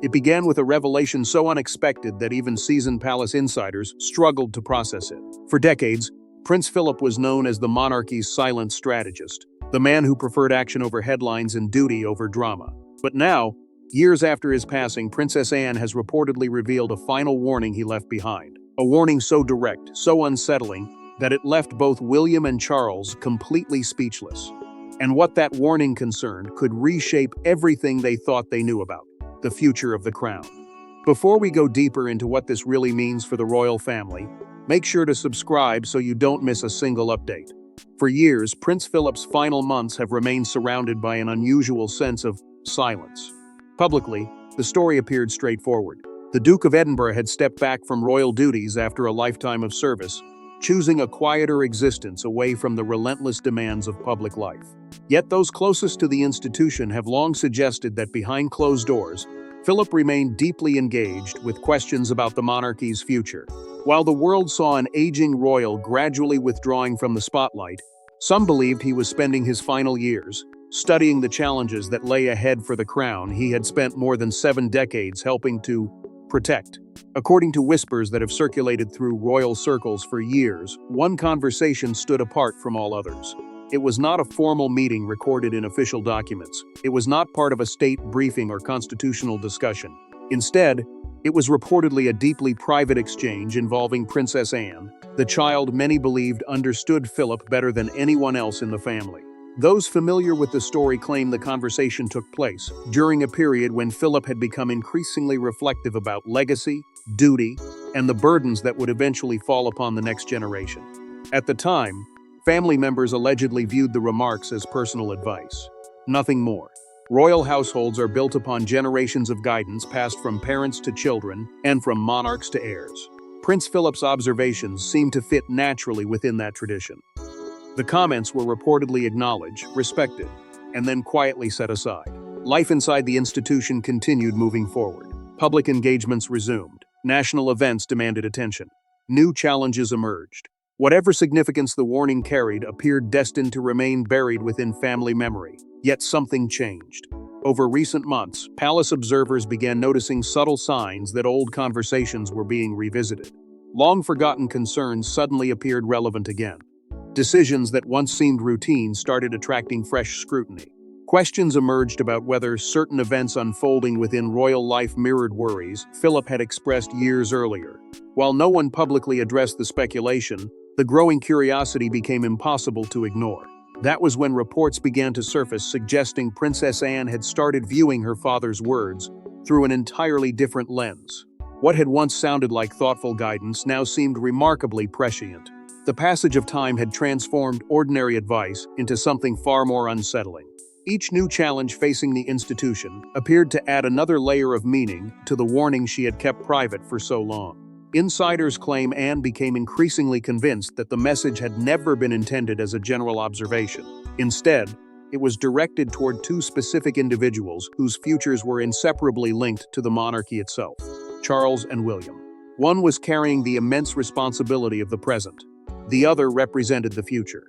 It began with a revelation so unexpected that even seasoned palace insiders struggled to process it. For decades, Prince Philip was known as the monarchy's silent strategist, the man who preferred action over headlines and duty over drama. But now, years after his passing, Princess Anne has reportedly revealed a final warning he left behind. A warning so direct, so unsettling, that it left both William and Charles completely speechless. And what that warning concerned could reshape everything they thought they knew about the future of the crown. Before we go deeper into what this really means for the royal family, make sure to subscribe so you don't miss a single update. For years, Prince Philip's final months have remained surrounded by an unusual sense of silence. Publicly, the story appeared straightforward. The Duke of Edinburgh had stepped back from royal duties after a lifetime of service, choosing a quieter existence away from the relentless demands of public life. Yet those closest to the institution have long suggested that behind closed doors, Philip remained deeply engaged with questions about the monarchy's future. While the world saw an aging royal gradually withdrawing from the spotlight, some believed he was spending his final years studying the challenges that lay ahead for the crown he had spent more than 7 decades helping to protect. According to whispers that have circulated through royal circles for years, one conversation stood apart from all others. It was not a formal meeting recorded in official documents. It was not part of a state briefing or constitutional discussion. Instead, it was reportedly a deeply private exchange involving Princess Anne, the child many believed understood Philip better than anyone else in the family. Those familiar with the story claim the conversation took place during a period when Philip had become increasingly reflective about legacy, duty, and the burdens that would eventually fall upon the next generation. At the time, family members allegedly viewed the remarks as personal advice. Nothing more. Royal households are built upon generations of guidance passed from parents to children and from monarchs to heirs. Prince Philip's observations seem to fit naturally within that tradition. The comments were reportedly acknowledged, respected, and then quietly set aside. Life inside the institution continued moving forward. Public engagements resumed. National events demanded attention. New challenges emerged. Whatever significance the warning carried appeared destined to remain buried within family memory. Yet something changed. Over recent months, palace observers began noticing subtle signs that old conversations were being revisited. Long-forgotten concerns suddenly appeared relevant again. Decisions that once seemed routine started attracting fresh scrutiny. Questions emerged about whether certain events unfolding within royal life mirrored worries Philip had expressed years earlier. While no one publicly addressed the speculation, the growing curiosity became impossible to ignore. That was when reports began to surface suggesting Princess Anne had started viewing her father's words through an entirely different lens. What had once sounded like thoughtful guidance now seemed remarkably prescient. The passage of time had transformed ordinary advice into something far more unsettling. Each new challenge facing the institution appeared to add another layer of meaning to the warning she had kept private for so long. Insiders claim Anne became increasingly convinced that the message had never been intended as a general observation. Instead, it was directed toward 2 specific individuals whose futures were inseparably linked to the monarchy itself: Charles and William. One was carrying the immense responsibility of the present. The other represented the future.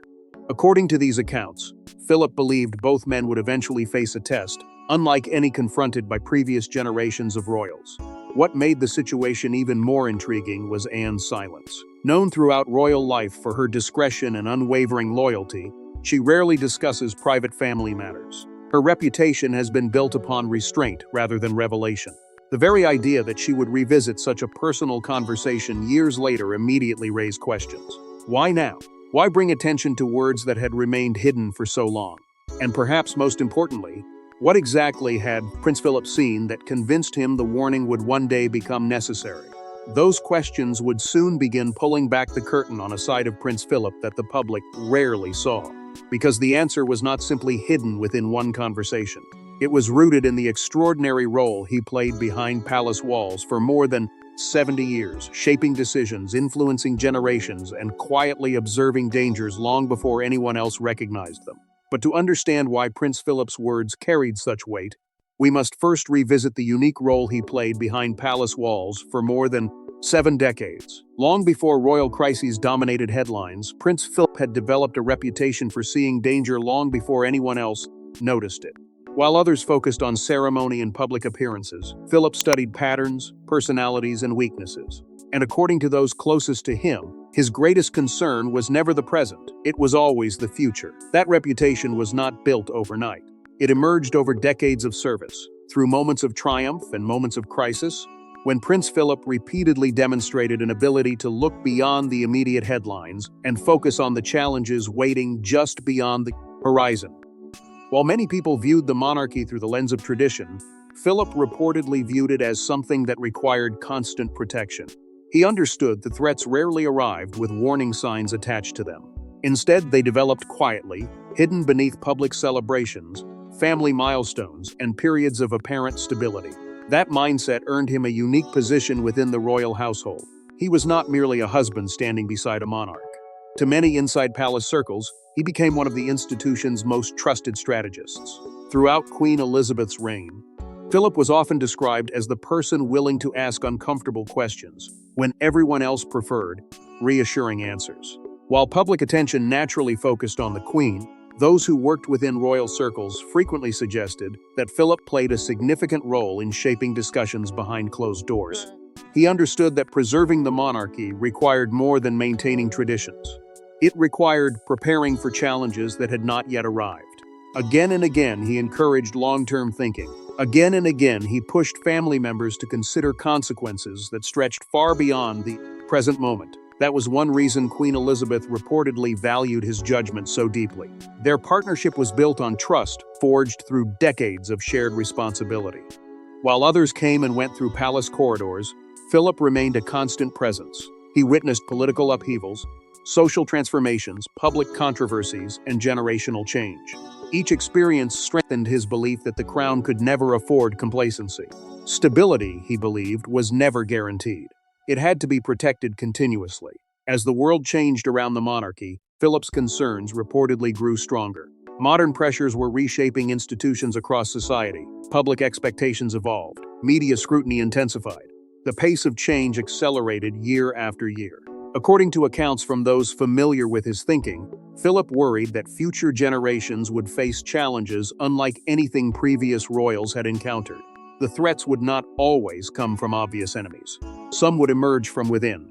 According to these accounts, Philip believed both men would eventually face a test, unlike any confronted by previous generations of royals. What made the situation even more intriguing was Anne's silence. Known throughout royal life for her discretion and unwavering loyalty, she rarely discusses private family matters. Her reputation has been built upon restraint rather than revelation. The very idea that she would revisit such a personal conversation years later immediately raised questions. Why now? Why bring attention to words that had remained hidden for so long? And perhaps most importantly, what exactly had Prince Philip seen that convinced him the warning would one day become necessary? Those questions would soon begin pulling back the curtain on a side of Prince Philip that the public rarely saw. Because the answer was not simply hidden within one conversation. It was rooted in the extraordinary role he played behind palace walls for more than 70 years, shaping decisions, influencing generations, and quietly observing dangers long before anyone else recognized them. But to understand why Prince Philip's words carried such weight, we must first revisit the unique role he played behind palace walls for more than 7 decades. Long before royal crises dominated headlines, Prince Philip had developed a reputation for seeing danger long before anyone else noticed it. While others focused on ceremony and public appearances, Philip studied patterns, personalities, and weaknesses. And according to those closest to him, his greatest concern was never the present, it was always the future. That reputation was not built overnight. It emerged over decades of service, through moments of triumph and moments of crisis, when Prince Philip repeatedly demonstrated an ability to look beyond the immediate headlines and focus on the challenges waiting just beyond the horizon. While many people viewed the monarchy through the lens of tradition, Philip reportedly viewed it as something that required constant protection. He understood that threats rarely arrived with warning signs attached to them. Instead, they developed quietly, hidden beneath public celebrations, family milestones, and periods of apparent stability. That mindset earned him a unique position within the royal household. He was not merely a husband standing beside a monarch. To many inside palace circles, he became one of the institution's most trusted strategists. Throughout Queen Elizabeth's reign, Philip was often described as the person willing to ask uncomfortable questions, when everyone else preferred reassuring answers. While public attention naturally focused on the Queen, those who worked within royal circles frequently suggested that Philip played a significant role in shaping discussions behind closed doors. He understood that preserving the monarchy required more than maintaining traditions. It required preparing for challenges that had not yet arrived. Again and again, he encouraged long-term thinking. Again and again, he pushed family members to consider consequences that stretched far beyond the present moment. That was one reason Queen Elizabeth reportedly valued his judgment so deeply. Their partnership was built on trust, forged through decades of shared responsibility. While others came and went through palace corridors, Philip remained a constant presence. He witnessed political upheavals, social transformations, public controversies, and generational change. Each experience strengthened his belief that the crown could never afford complacency. Stability, he believed, was never guaranteed. It had to be protected continuously. As the world changed around the monarchy, Philip's concerns reportedly grew stronger. Modern pressures were reshaping institutions across society. Public expectations evolved. Media scrutiny intensified. The pace of change accelerated year after year. According to accounts from those familiar with his thinking, Philip worried that future generations would face challenges unlike anything previous royals had encountered. The threats would not always come from obvious enemies. Some would emerge from within.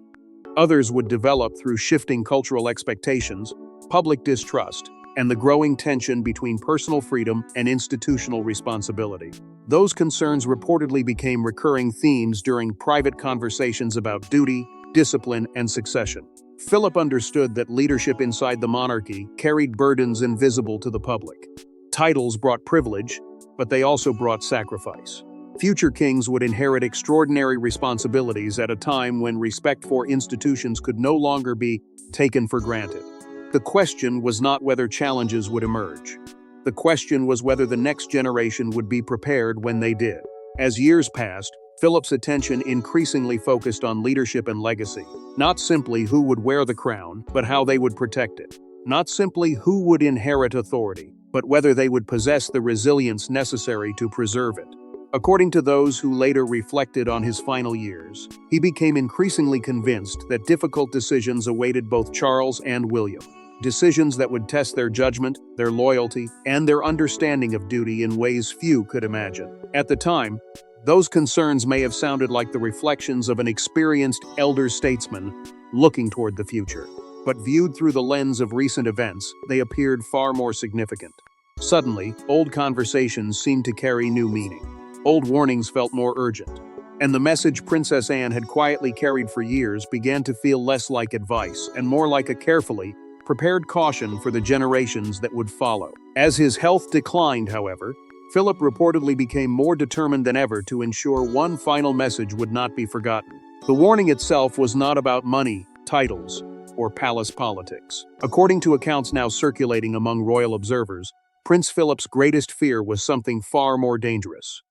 Others would develop through shifting cultural expectations, public distrust, and the growing tension between personal freedom and institutional responsibility. Those concerns reportedly became recurring themes during private conversations about duty, discipline, and succession. Philip understood that leadership inside the monarchy carried burdens invisible to the public. Titles brought privilege, but they also brought sacrifice. Future kings would inherit extraordinary responsibilities at a time when respect for institutions could no longer be taken for granted. The question was not whether challenges would emerge. The question was whether the next generation would be prepared when they did. As years passed, Philip's attention increasingly focused on leadership and legacy. Not simply who would wear the crown, but how they would protect it. Not simply who would inherit authority, but whether they would possess the resilience necessary to preserve it. According to those who later reflected on his final years, he became increasingly convinced that difficult decisions awaited both Charles and William. Decisions that would test their judgment, their loyalty, and their understanding of duty in ways few could imagine. At the time, those concerns may have sounded like the reflections of an experienced elder statesman looking toward the future. But viewed through the lens of recent events, they appeared far more significant. Suddenly, old conversations seemed to carry new meaning. Old warnings felt more urgent, and the message Princess Anne had quietly carried for years began to feel less like advice and more like a carefully prepared caution for the generations that would follow. As his health declined, however, Philip reportedly became more determined than ever to ensure one final message would not be forgotten. The warning itself was not about money, titles, or palace politics. According to accounts now circulating among royal observers, Prince Philip's greatest fear was something far more dangerous.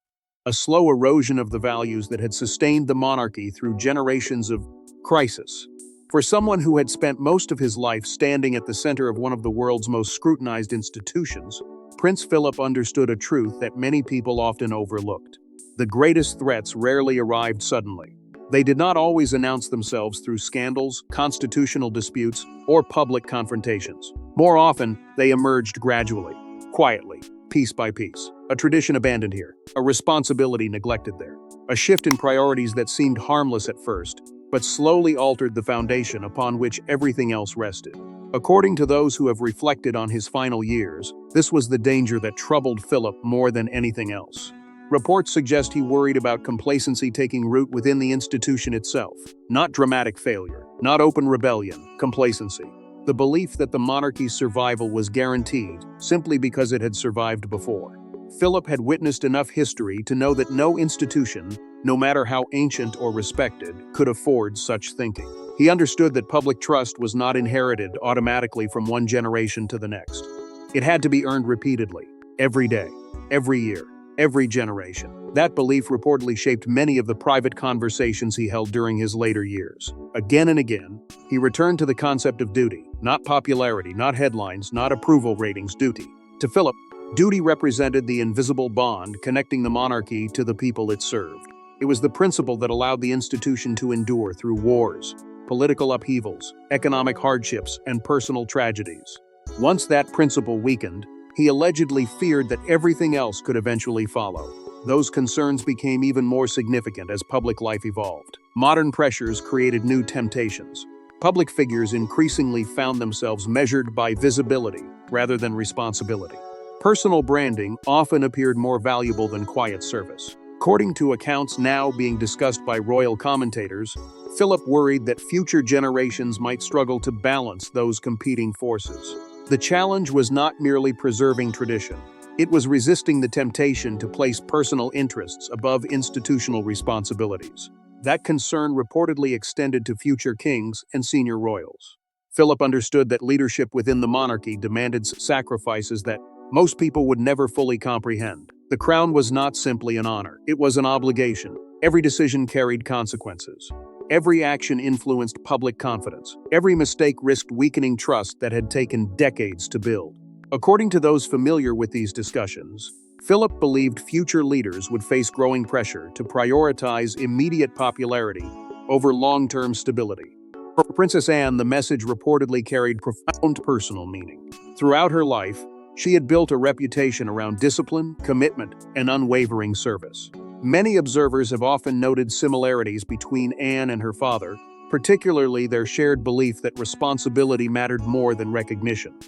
A slow erosion of the values that had sustained the monarchy through generations of crisis. For someone who had spent most of his life standing at the center of one of the world's most scrutinized institutions, Prince Philip understood a truth that many people often overlooked. The greatest threats rarely arrived suddenly. They did not always announce themselves through scandals, constitutional disputes, or public confrontations. More often, they emerged gradually, quietly, piece by piece. A tradition abandoned here, a responsibility neglected there. A shift in priorities that seemed harmless at first, but slowly altered the foundation upon which everything else rested. According to those who have reflected on his final years, this was the danger that troubled Philip more than anything else. Reports suggest he worried about complacency taking root within the institution itself. Not dramatic failure, not open rebellion, complacency. The belief that the monarchy's survival was guaranteed simply because it had survived before. Philip had witnessed enough history to know that no institution, no matter how ancient or respected, could afford such thinking. He understood that public trust was not inherited automatically from one generation to the next. It had to be earned repeatedly, every day, every year, every generation. That belief reportedly shaped many of the private conversations he held during his later years. Again and again, he returned to the concept of duty, not popularity, not headlines, not approval ratings, duty. To Philip, duty represented the invisible bond connecting the monarchy to the people it served. It was the principle that allowed the institution to endure through wars, political upheavals, economic hardships, and personal tragedies. Once that principle weakened, he allegedly feared that everything else could eventually follow. Those concerns became even more significant as public life evolved. Modern pressures created new temptations. Public figures increasingly found themselves measured by visibility rather than responsibility. Personal branding often appeared more valuable than quiet service. According to accounts now being discussed by royal commentators, Philip worried that future generations might struggle to balance those competing forces. The challenge was not merely preserving tradition. It was resisting the temptation to place personal interests above institutional responsibilities. That concern reportedly extended to future kings and senior royals. Philip understood that leadership within the monarchy demanded sacrifices that most people would never fully comprehend. The crown was not simply an honor, it was an obligation. Every decision carried consequences. Every action influenced public confidence. Every mistake risked weakening trust that had taken decades to build. According to those familiar with these discussions, Philip believed future leaders would face growing pressure to prioritize immediate popularity over long-term stability. For Princess Anne, the message reportedly carried profound personal meaning. Throughout her life, she had built a reputation around discipline, commitment, and unwavering service. Many observers have often noted similarities between Anne and her father, particularly their shared belief that responsibility mattered more than recognition.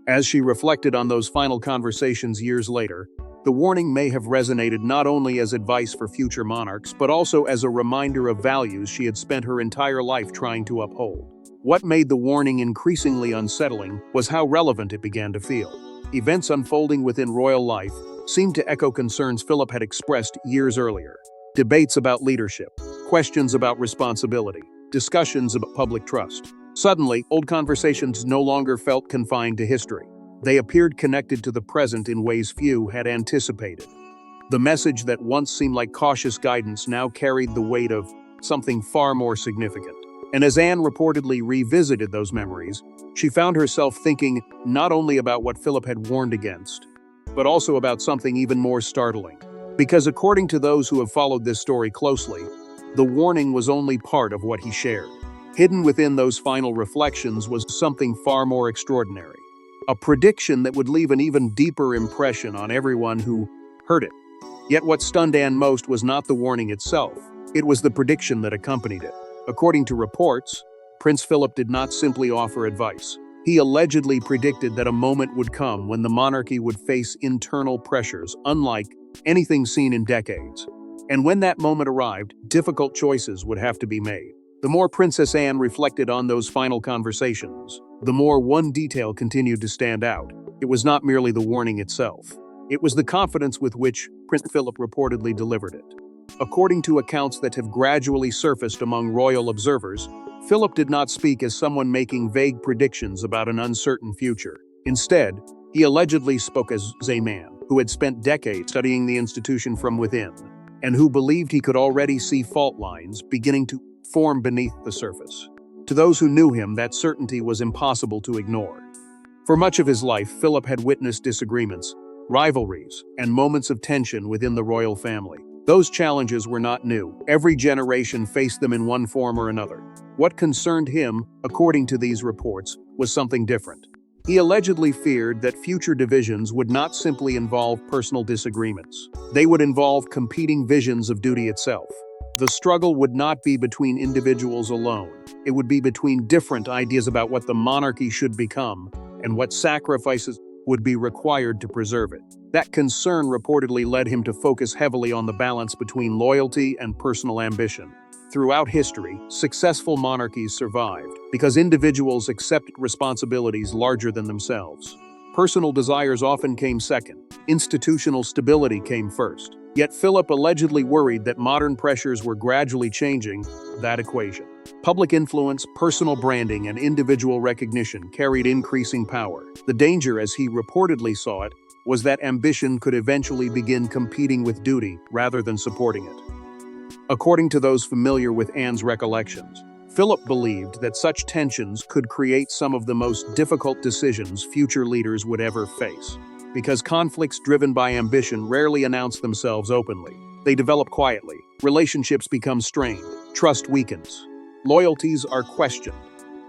As she reflected on those final conversations years later, the warning may have resonated not only as advice for future monarchs, but also as a reminder of values she had spent her entire life trying to uphold. What made the warning increasingly unsettling was how relevant it began to feel. Events unfolding within royal life seemed to echo concerns Philip had expressed years earlier. Debates about leadership, questions about responsibility, discussions about public trust. Suddenly, old conversations no longer felt confined to history. They appeared connected to the present in ways few had anticipated. The message that once seemed like cautious guidance now carried the weight of something far more significant. And as Anne reportedly revisited those memories, she found herself thinking not only about what Philip had warned against, but also about something even more startling. Because according to those who have followed this story closely, the warning was only part of what he shared. Hidden within those final reflections was something far more extraordinary. A prediction that would leave an even deeper impression on everyone who heard it. Yet what stunned Anne most was not the warning itself, it was the prediction that accompanied it. According to reports, Prince Philip did not simply offer advice. He allegedly predicted that a moment would come when the monarchy would face internal pressures unlike anything seen in decades. And when that moment arrived, difficult choices would have to be made. The more Princess Anne reflected on those final conversations, the more one detail continued to stand out. It was not merely the warning itself. It was the confidence with which Prince Philip reportedly delivered it. According to accounts that have gradually surfaced among royal observers, Philip did not speak as someone making vague predictions about an uncertain future. Instead, he allegedly spoke as a man who had spent decades studying the institution from within, and who believed he could already see fault lines beginning to form beneath the surface. To those who knew him, that certainty was impossible to ignore. For much of his life, Philip had witnessed disagreements, rivalries, and moments of tension within the royal family. Those challenges were not new. Every generation faced them in one form or another. What concerned him, according to these reports, was something different. He allegedly feared that future divisions would not simply involve personal disagreements. They would involve competing visions of duty itself. The struggle would not be between individuals alone. It would be between different ideas about what the monarchy should become and what sacrifices would be required to preserve it. That concern reportedly led him to focus heavily on the balance between loyalty and personal ambition. Throughout history, successful monarchies survived because individuals accepted responsibilities larger than themselves. Personal desires often came second. Institutional stability came first. Yet Philip allegedly worried that modern pressures were gradually changing that equation. Public influence, personal branding, and individual recognition carried increasing power. The danger, as he reportedly saw it, was that ambition could eventually begin competing with duty rather than supporting it. According to those familiar with Anne's recollections, Philip believed that such tensions could create some of the most difficult decisions future leaders would ever face. Because conflicts driven by ambition rarely announce themselves openly. They develop quietly, relationships become strained, trust weakens, loyalties are questioned.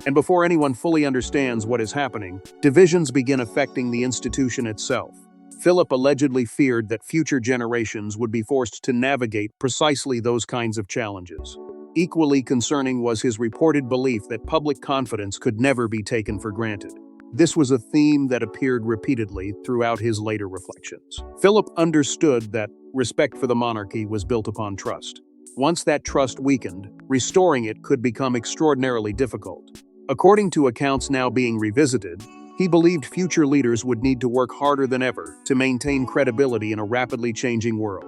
And before anyone fully understands what is happening, divisions begin affecting the institution itself. Philip allegedly feared that future generations would be forced to navigate precisely those kinds of challenges. Equally concerning was his reported belief that public confidence could never be taken for granted. This was a theme that appeared repeatedly throughout his later reflections. Philip understood that respect for the monarchy was built upon trust. Once that trust weakened, restoring it could become extraordinarily difficult. According to accounts now being revisited, he believed future leaders would need to work harder than ever to maintain credibility in a rapidly changing world.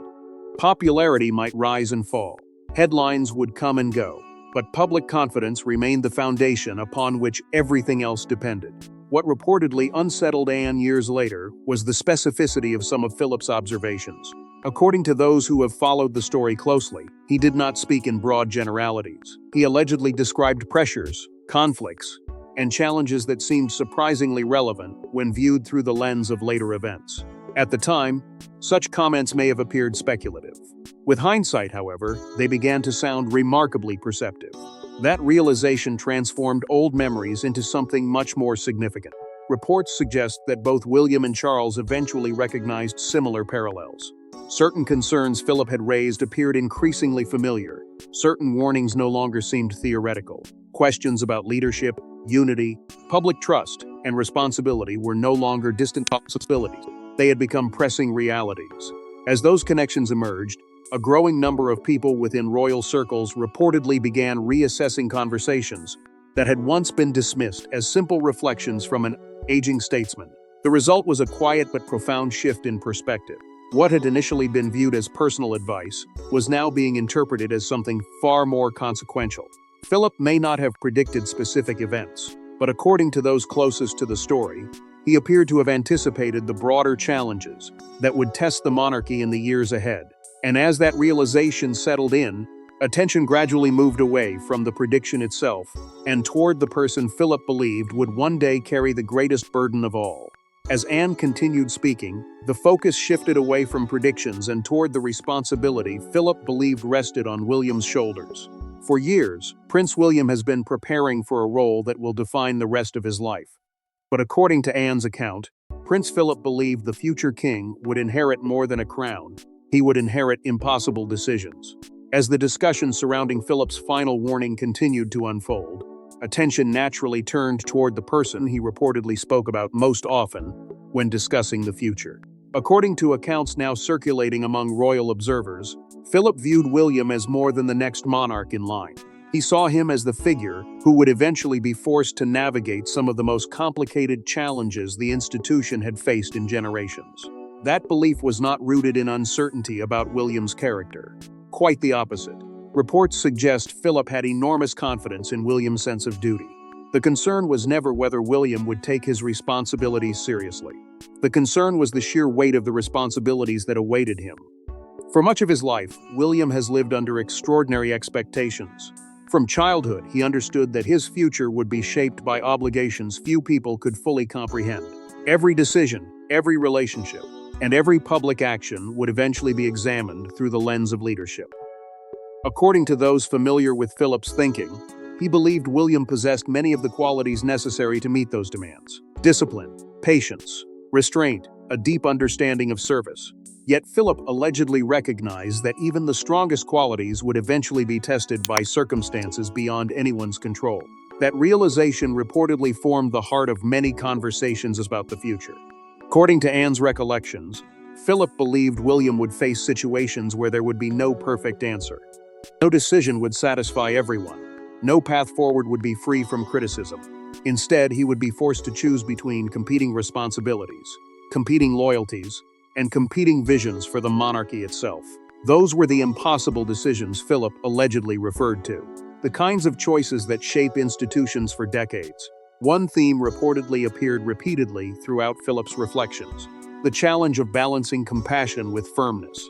Popularity might rise and fall. Headlines would come and go, but public confidence remained the foundation upon which everything else depended. What reportedly unsettled Anne years later was the specificity of some of Philip's observations. According to those who have followed the story closely, he did not speak in broad generalities. He allegedly described pressures, conflicts, and challenges that seemed surprisingly relevant when viewed through the lens of later events. At the time, such comments may have appeared speculative. With hindsight, however, they began to sound remarkably perceptive. That realization transformed old memories into something much more significant. Reports suggest that both William and Charles eventually recognized similar parallels. Certain concerns Philip had raised appeared increasingly familiar. Certain warnings no longer seemed theoretical. Questions about leadership, unity, public trust, and responsibility were no longer distant possibilities. They had become pressing realities. As those connections emerged, a growing number of people within royal circles reportedly began reassessing conversations that had once been dismissed as simple reflections from an aging statesman. The result was a quiet but profound shift in perspective. What had initially been viewed as personal advice was now being interpreted as something far more consequential. Philip may not have predicted specific events, but according to those closest to the story, he appeared to have anticipated the broader challenges that would test the monarchy in the years ahead. And as that realization settled in, attention gradually moved away from the prediction itself and toward the person Philip believed would one day carry the greatest burden of all. As Anne continued speaking, the focus shifted away from predictions and toward the responsibility Philip believed rested on William's shoulders. For years, Prince William has been preparing for a role that will define the rest of his life. But according to Anne's account, Prince Philip believed the future king would inherit more than a crown. He would inherit impossible decisions. As the discussion surrounding Philip's final warning continued to unfold, attention naturally turned toward the person he reportedly spoke about most often when discussing the future. According to accounts now circulating among royal observers, Philip viewed William as more than the next monarch in line. He saw him as the figure who would eventually be forced to navigate some of the most complicated challenges the institution had faced in generations. That belief was not rooted in uncertainty about William's character. Quite the opposite. Reports suggest Philip had enormous confidence in William's sense of duty. The concern was never whether William would take his responsibilities seriously. The concern was the sheer weight of the responsibilities that awaited him. For much of his life, William has lived under extraordinary expectations. From childhood, he understood that his future would be shaped by obligations few people could fully comprehend. Every decision, every relationship, and every public action would eventually be examined through the lens of leadership. According to those familiar with Philip's thinking, he believed William possessed many of the qualities necessary to meet those demands. discipline, patience, restraint, a deep understanding of service. Yet Philip allegedly recognized that even the strongest qualities would eventually be tested by circumstances beyond anyone's control. That realization reportedly formed the heart of many conversations about the future. According to Anne's recollections, Philip believed William would face situations where there would be no perfect answer. No decision would satisfy everyone. No path forward would be free from criticism. Instead, he would be forced to choose between competing responsibilities, competing loyalties, and competing visions for the monarchy itself. Those were the impossible decisions Philip allegedly referred to, the kinds of choices that shape institutions for decades. One theme reportedly appeared repeatedly throughout Philip's reflections: the challenge of balancing compassion with firmness.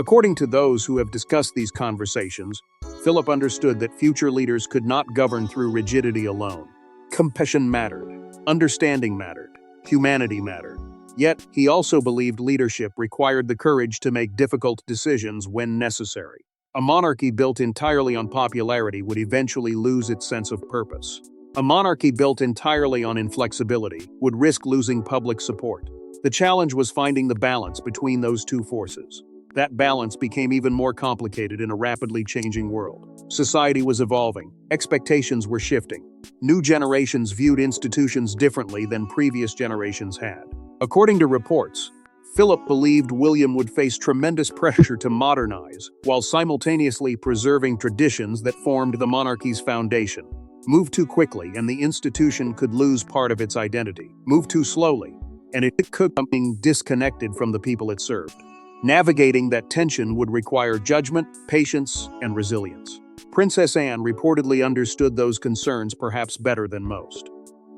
According to those who have discussed these conversations, Philip understood that future leaders could not govern through rigidity alone. Compassion mattered, understanding mattered, humanity mattered. Yet, he also believed leadership required the courage to make difficult decisions when necessary. A monarchy built entirely on popularity would eventually lose its sense of purpose. A monarchy built entirely on inflexibility would risk losing public support. The challenge was finding the balance between those two forces. That balance became even more complicated in a rapidly changing world. Society was evolving, expectations were shifting. New generations viewed institutions differently than previous generations had. According to reports, Philip believed William would face tremendous pressure to modernize, while simultaneously preserving traditions that formed the monarchy's foundation. Move too quickly, and the institution could lose part of its identity. Move too slowly, and it could become disconnected from the people it served. Navigating that tension would require judgment, patience, and resilience. Princess Anne reportedly understood those concerns perhaps better than most.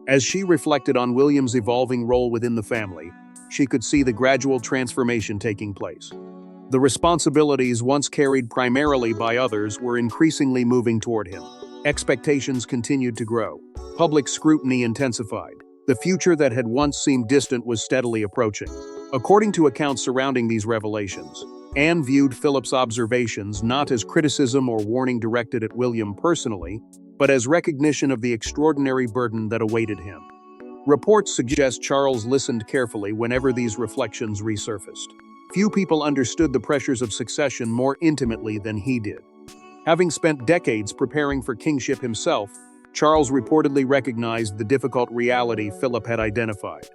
As she reflected on William's evolving role within the family, she could see the gradual transformation taking place. The responsibilities once carried primarily by others were increasingly moving toward him. Expectations continued to grow. Public scrutiny intensified. The future that had once seemed distant was steadily approaching. According to accounts surrounding these revelations, Anne viewed Philip's observations not as criticism or warning directed at William personally, but as recognition of the extraordinary burden that awaited him. Reports suggest Charles listened carefully whenever these reflections resurfaced. Few people understood the pressures of succession more intimately than he did. Having spent decades preparing for kingship himself, Charles reportedly recognized the difficult reality Philip had identified.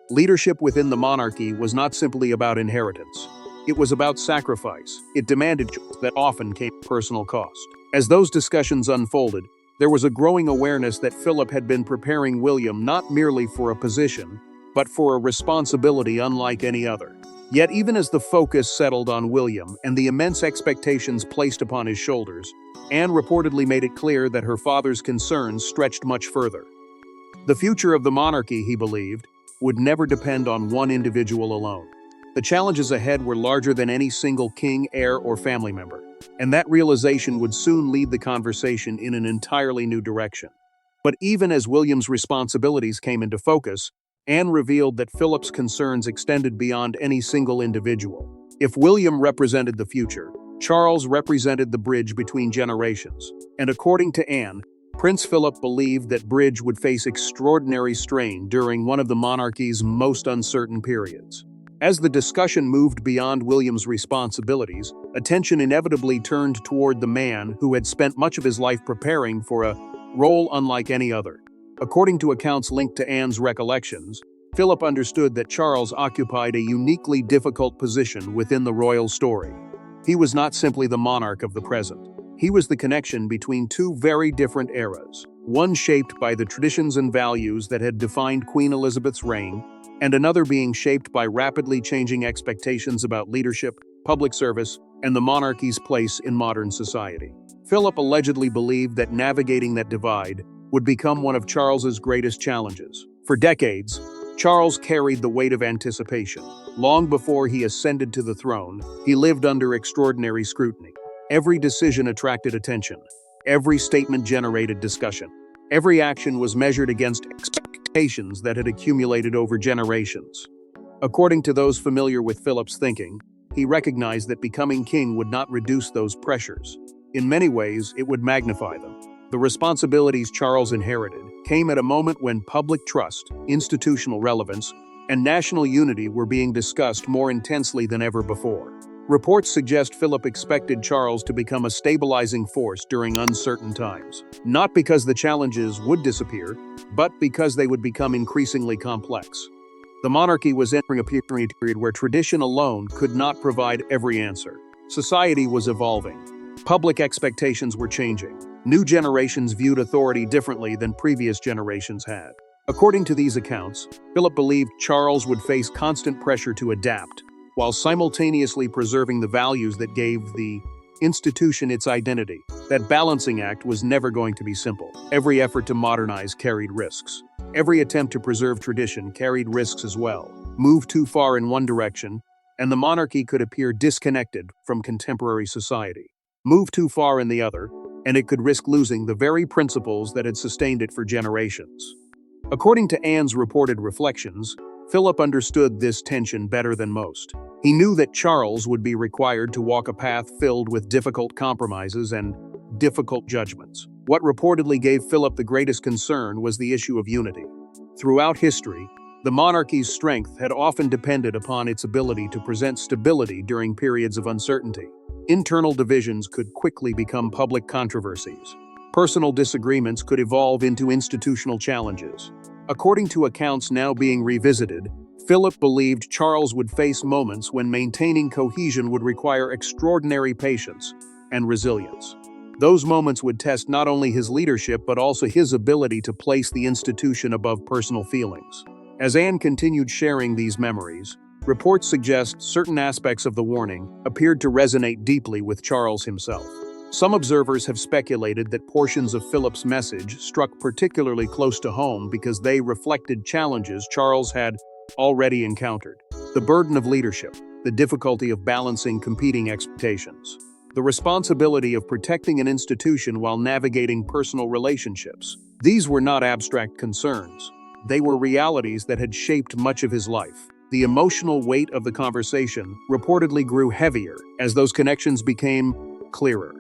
Leadership within the monarchy was not simply about inheritance. It was about sacrifice. It demanded choice that often came at personal cost. As those discussions unfolded, there was a growing awareness that Philip had been preparing William not merely for a position, but for a responsibility unlike any other. Yet even as the focus settled on William and the immense expectations placed upon his shoulders, Anne reportedly made it clear that her father's concerns stretched much further. The future of the monarchy, he believed, would never depend on one individual alone. The challenges ahead were larger than any single king, heir, or family member, and that realization would soon lead the conversation in an entirely new direction. But even as William's responsibilities came into focus, Anne revealed that Philip's concerns extended beyond any single individual. If William represented the future, Charles represented the bridge between generations, and according to Anne, Prince Philip believed that bridge would face extraordinary strain during one of the monarchy's most uncertain periods. As the discussion moved beyond William's responsibilities, attention inevitably turned toward the man who had spent much of his life preparing for a role unlike any other. According to accounts linked to Anne's recollections, Philip understood that Charles occupied a uniquely difficult position within the royal story. He was not simply the monarch of the present. He was the connection between two very different eras, one shaped by the traditions and values that had defined Queen Elizabeth's reign, and another being shaped by rapidly changing expectations about leadership, public service, and the monarchy's place in modern society. Philip allegedly believed that navigating that divide would become one of Charles's greatest challenges. For decades, Charles carried the weight of anticipation. Long before he ascended to the throne, he lived under extraordinary scrutiny. Every decision attracted attention. Every statement generated discussion. Every action was measured against expectations that had accumulated over generations. According to those familiar with Philip's thinking, he recognized that becoming king would not reduce those pressures. In many ways, it would magnify them. The responsibilities Charles inherited came at a moment when public trust, institutional relevance, and national unity were being discussed more intensely than ever before. Reports suggest Philip expected Charles to become a stabilizing force during uncertain times, not because the challenges would disappear, but because they would become increasingly complex. The monarchy was entering a period where tradition alone could not provide every answer. Society was evolving. Public expectations were changing. New generations viewed authority differently than previous generations had. According to these accounts, Philip believed Charles would face constant pressure to adapt, while simultaneously preserving the values that gave the institution its identity. That balancing act was never going to be simple. Every effort to modernize carried risks. Every attempt to preserve tradition carried risks as well. Move too far in one direction, and the monarchy could appear disconnected from contemporary society. Move too far in the other, and it could risk losing the very principles that had sustained it for generations. According to Anne's reported reflections, Philip understood this tension better than most. He knew that Charles would be required to walk a path filled with difficult compromises and difficult judgments. What reportedly gave Philip the greatest concern was the issue of unity. Throughout history, the monarchy's strength had often depended upon its ability to present stability during periods of uncertainty. Internal divisions could quickly become public controversies. Personal disagreements could evolve into institutional challenges. According to accounts now being revisited, Philip believed Charles would face moments when maintaining cohesion would require extraordinary patience and resilience. Those moments would test not only his leadership but also his ability to place the institution above personal feelings. As Anne continued sharing these memories, reports suggest certain aspects of the warning appeared to resonate deeply with Charles himself. Some observers have speculated that portions of Philip's message struck particularly close to home because they reflected challenges Charles had already encountered. The burden of leadership, the difficulty of balancing competing expectations, the responsibility of protecting an institution while navigating personal relationships. These were not abstract concerns. They were realities that had shaped much of his life. The emotional weight of the conversation reportedly grew heavier as those connections became clearer.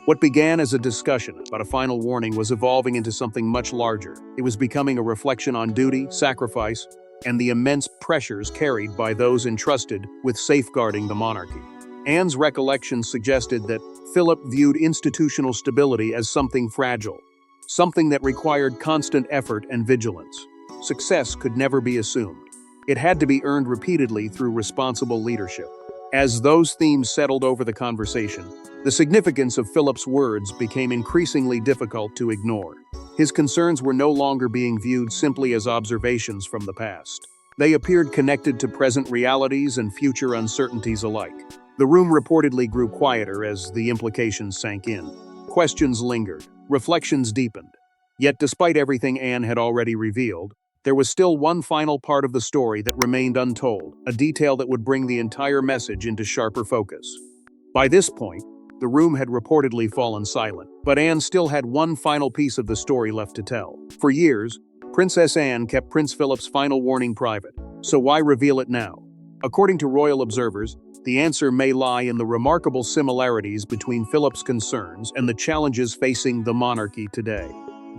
What began as a discussion about a final warning was evolving into something much larger. It was becoming a reflection on duty, sacrifice, and the immense pressures carried by those entrusted with safeguarding the monarchy. Anne's recollections suggested that Philip viewed institutional stability as something fragile, something that required constant effort and vigilance. Success could never be assumed. It had to be earned repeatedly through responsible leadership. As those themes settled over the conversation, the significance of Philip's words became increasingly difficult to ignore. His concerns were no longer being viewed simply as observations from the past. They appeared connected to present realities and future uncertainties alike. The room reportedly grew quieter as the implications sank in. Questions lingered, reflections deepened. Yet despite everything Anne had already revealed, there was still one final part of the story that remained untold, a detail that would bring the entire message into sharper focus. By this point, the room had reportedly fallen silent, but Anne still had one final piece of the story left to tell. For years, Princess Anne kept Prince Philip's final warning private, so why reveal it now? According to royal observers, the answer may lie in the remarkable similarities between Philip's concerns and the challenges facing the monarchy today.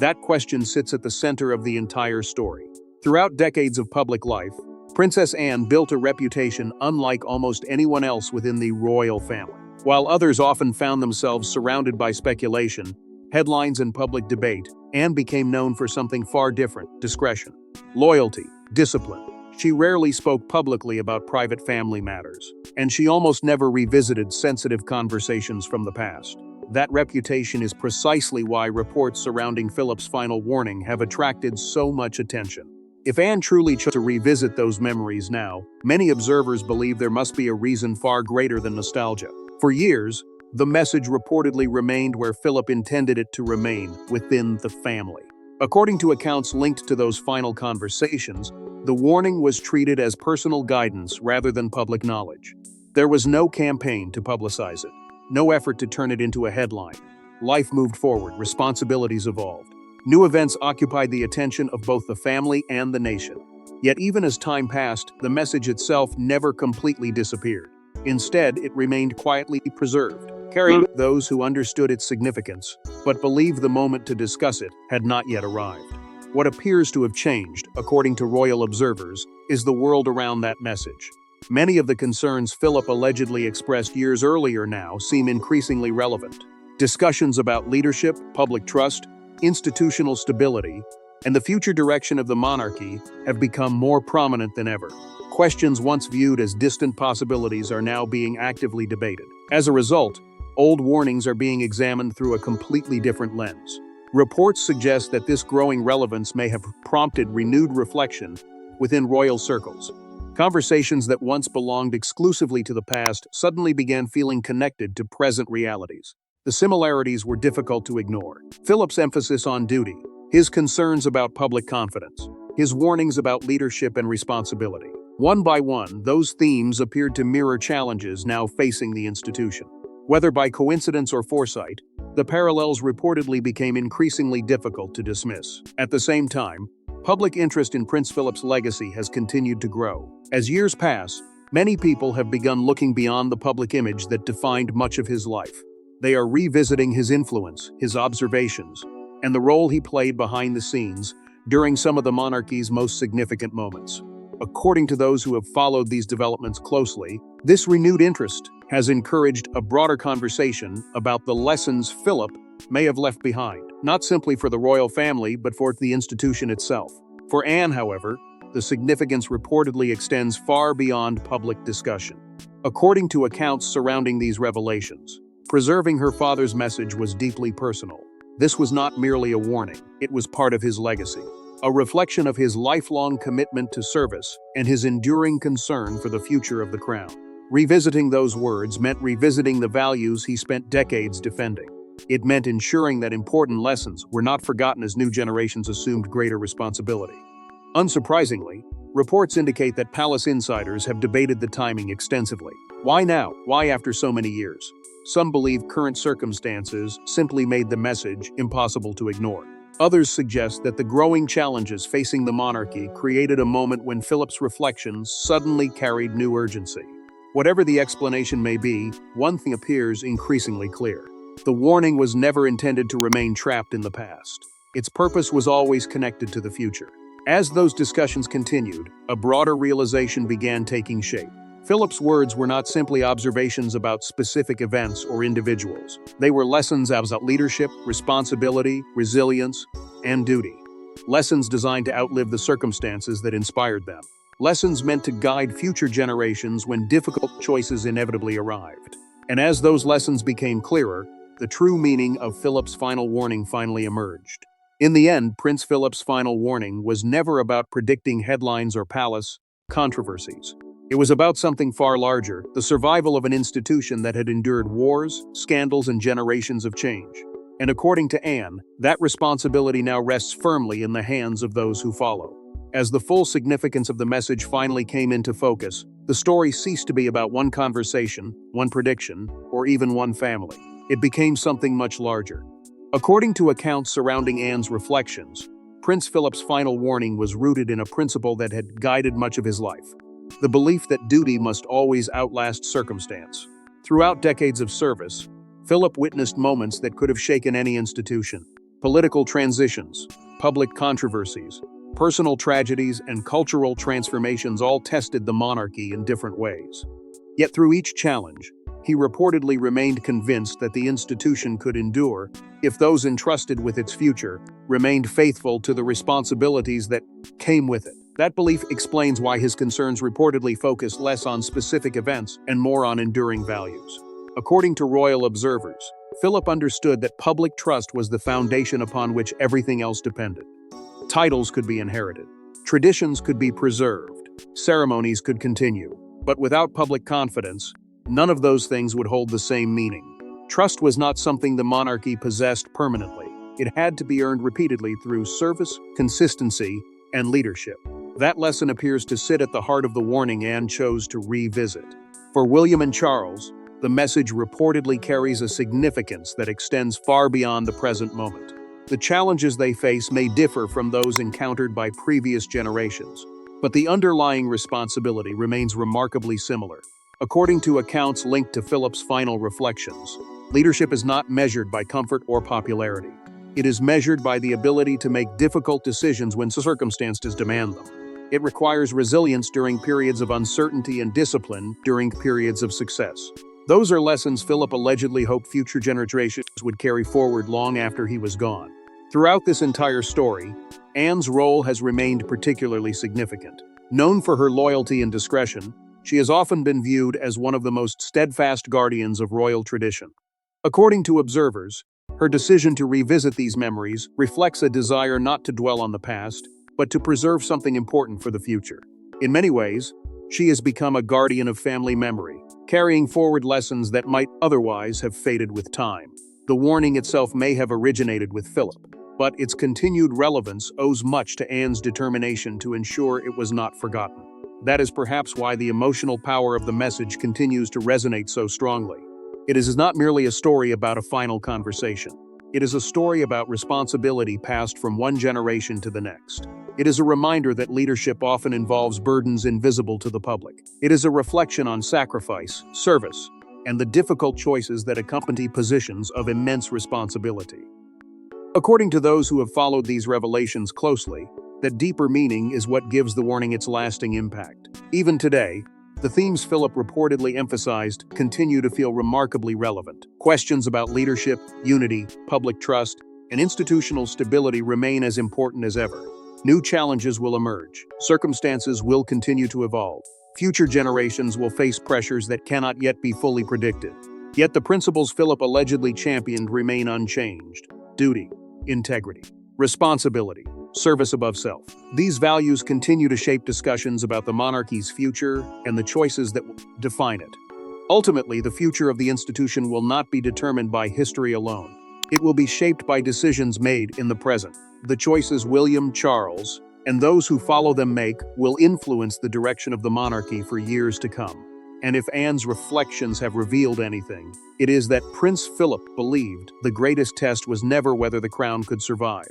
That question sits at the center of the entire story. Throughout decades of public life, Princess Anne built a reputation unlike almost anyone else within the royal family. While others often found themselves surrounded by speculation, headlines, and public debate, Anne became known for something far different: discretion, loyalty, discipline. She rarely spoke publicly about private family matters, and she almost never revisited sensitive conversations from the past. That reputation is precisely why reports surrounding Philip's final warning have attracted so much attention. If Anne truly chose to revisit those memories now, many observers believe there must be a reason far greater than nostalgia. For years, the message reportedly remained where Philip intended it to remain, within the family. According to accounts linked to those final conversations, the warning was treated as personal guidance rather than public knowledge. There was no campaign to publicize it, no effort to turn it into a headline. Life moved forward, responsibilities evolved. New events occupied the attention of both the family and the nation. Yet even as time passed, the message itself never completely disappeared. Instead, it remained quietly preserved, carrying those who understood its significance, but believed the moment to discuss it had not yet arrived. What appears to have changed, according to royal observers, is the world around that message. Many of the concerns Philip allegedly expressed years earlier now seem increasingly relevant. Discussions about leadership, public trust, institutional stability, and the future direction of the monarchy have become more prominent than ever. Questions once viewed as distant possibilities are now being actively debated. As a result, old warnings are being examined through a completely different lens. Reports suggest that this growing relevance may have prompted renewed reflection within royal circles. Conversations that once belonged exclusively to the past suddenly began feeling connected to present realities. The similarities were difficult to ignore. Philip's emphasis on duty, his concerns about public confidence, his warnings about leadership and responsibility. One by one, those themes appeared to mirror challenges now facing the institution. Whether by coincidence or foresight, the parallels reportedly became increasingly difficult to dismiss. At the same time, public interest in Prince Philip's legacy has continued to grow. As years pass, many people have begun looking beyond the public image that defined much of his life. They are revisiting his influence, his observations, and the role he played behind the scenes during some of the monarchy's most significant moments. According to those who have followed these developments closely, this renewed interest has encouraged a broader conversation about the lessons Philip may have left behind, not simply for the royal family, but for the institution itself. For Anne, however, the significance reportedly extends far beyond public discussion. According to accounts surrounding these revelations, preserving her father's message was deeply personal. This was not merely a warning, it was part of his legacy, a reflection of his lifelong commitment to service and his enduring concern for the future of the crown. Revisiting those words meant revisiting the values he spent decades defending. It meant ensuring that important lessons were not forgotten as new generations assumed greater responsibility. Unsurprisingly, reports indicate that palace insiders have debated the timing extensively. Why now? Why after so many years? Some believe current circumstances simply made the message impossible to ignore. Others suggest that the growing challenges facing the monarchy created a moment when Philip's reflections suddenly carried new urgency. Whatever the explanation may be, one thing appears increasingly clear. The warning was never intended to remain trapped in the past. Its purpose was always connected to the future. As those discussions continued, a broader realization began taking shape. Philip's words were not simply observations about specific events or individuals. They were lessons about leadership, responsibility, resilience, and duty. Lessons designed to outlive the circumstances that inspired them. Lessons meant to guide future generations when difficult choices inevitably arrived. And as those lessons became clearer, the true meaning of Philip's final warning finally emerged. In the end, Prince Philip's final warning was never about predicting headlines or palace controversies. It was about something far larger, the survival of an institution that had endured wars, scandals, and generations of change. And according to Anne, that responsibility now rests firmly in the hands of those who follow. As the full significance of the message finally came into focus, the story ceased to be about one conversation, one prediction, or even one family. It became something much larger. According to accounts surrounding Anne's reflections, Prince Philip's final warning was rooted in a principle that had guided much of his life: the belief that duty must always outlast circumstance. Throughout decades of service, Philip witnessed moments that could have shaken any institution. Political transitions, public controversies, personal tragedies, and cultural transformations all tested the monarchy in different ways. Yet through each challenge, he reportedly remained convinced that the institution could endure if those entrusted with its future remained faithful to the responsibilities that came with it. That belief explains why his concerns reportedly focused less on specific events and more on enduring values. According to royal observers, Philip understood that public trust was the foundation upon which everything else depended. Titles could be inherited, traditions could be preserved, ceremonies could continue, but without public confidence, none of those things would hold the same meaning. Trust was not something the monarchy possessed permanently. It had to be earned repeatedly through service, consistency, and leadership. That lesson appears to sit at the heart of the warning Anne chose to revisit. For William and Charles, the message reportedly carries a significance that extends far beyond the present moment. The challenges they face may differ from those encountered by previous generations, but the underlying responsibility remains remarkably similar. According to accounts linked to Philip's final reflections, leadership is not measured by comfort or popularity. It is measured by the ability to make difficult decisions when circumstances demand them. It requires resilience during periods of uncertainty and discipline during periods of success. Those are lessons Philip allegedly hoped future generations would carry forward long after he was gone. Throughout this entire story, Anne's role has remained particularly significant. Known for her loyalty and discretion, she has often been viewed as one of the most steadfast guardians of royal tradition. According to observers, her decision to revisit these memories reflects a desire not to dwell on the past, but to preserve something important for the future. In many ways, she has become a guardian of family memory, carrying forward lessons that might otherwise have faded with time. The warning itself may have originated with Philip, but its continued relevance owes much to Anne's determination to ensure it was not forgotten. That is perhaps why the emotional power of the message continues to resonate so strongly. It is not merely a story about a final conversation. It is a story about responsibility passed from one generation to the next. It is a reminder that leadership often involves burdens invisible to the public. It is a reflection on sacrifice, service, and the difficult choices that accompany positions of immense responsibility. According to those who have followed these revelations closely, that deeper meaning is what gives the warning its lasting impact. Even today, the themes Philip reportedly emphasized continue to feel remarkably relevant. Questions about leadership, unity, public trust, and institutional stability remain as important as ever. New challenges will emerge. Circumstances will continue to evolve. Future generations will face pressures that cannot yet be fully predicted. Yet the principles Philip allegedly championed remain unchanged. Duty, integrity, responsibility, service above self. These values continue to shape discussions about the monarchy's future and the choices that will define it. Ultimately, the future of the institution will not be determined by history alone. It will be shaped by decisions made in the present. The choices William, Charles, and those who follow them make will influence the direction of the monarchy for years to come. And if Anne's reflections have revealed anything, it is that Prince Philip believed the greatest test was never whether the crown could survive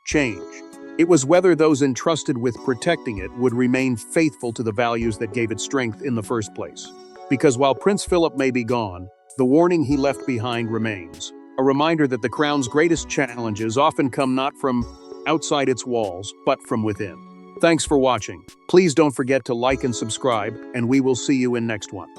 change. It was whether those entrusted with protecting it would remain faithful to the values that gave it strength in the first place. Because while Prince Philip may be gone, the warning he left behind remains, a reminder that the crown's greatest challenges often come not from outside its walls, but from within. Thanks for watching. Please don't forget to like and subscribe, and we will see you in next one.